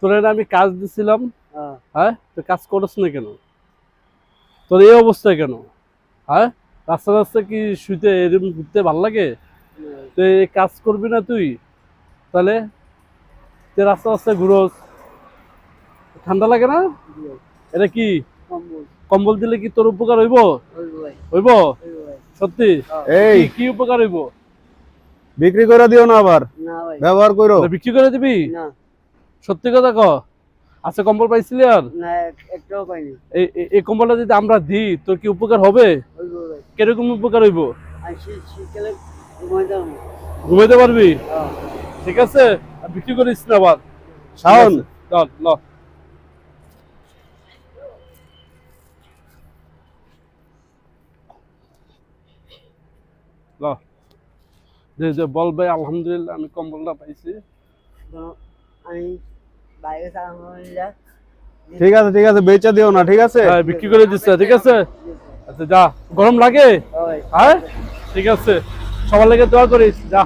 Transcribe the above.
তোর আমি কাজ দিছিলাম, হ্যাঁ হ্যাঁ তুই কাজ করছ না কেন? তোর এই অবস্থা কেন? হ্যাঁ, রাস্তা রাস্তা কি শুইতে এরকম ঘুরতে ভাল লাগে? তুই কাজ করবি না তুই? তাহলে তুই রাস্তা রাস্তায় ঘুরোস, ঠান্ডা লাগে না? এটা কি কম্বল কম্বল দিলে কি তোর উপকার হইব? ওই ভাই হইব? ওই ভাই সত্যি? এই কি কি উপকার হইব? বিক্রি করে দিও না আবার, না ভাই ব্যবহার করো। এটা বিক্রি করে দিবি? না সত্যি কথা ক। আচ্ছা কম্বল পাইছিলি আর? না একটাও পাইনি। এই কম্বলটা যদি আমরা দিই তোর কি উপকার হবে? ওই ভাই কিরকম উপকার হইব? আর শীতকালে ঘুমাইতে হবে। ঘুমাইতে পারবি? হ্যাঁ ঠিক আছে, আর বিক্রি করিস না আবার। শাওন, চল ল ল যে যে বল ভাই আলহামদুলিল্লাহ আমি কম্বলটা পাইছি। তো আমি বাইরে আলহামদুলিল্লাহ ঠিক আছে ঠিক আছে, বেচা দিও না, ঠিক আছে? হ্যাঁ বিক্রি করে দিচ্ছে, ঠিক আছে। আচ্ছা যা, গরম লাগে? ওই হ্যাঁ ঠিক আছে, সবার লেগে দোয়া করিস, যা।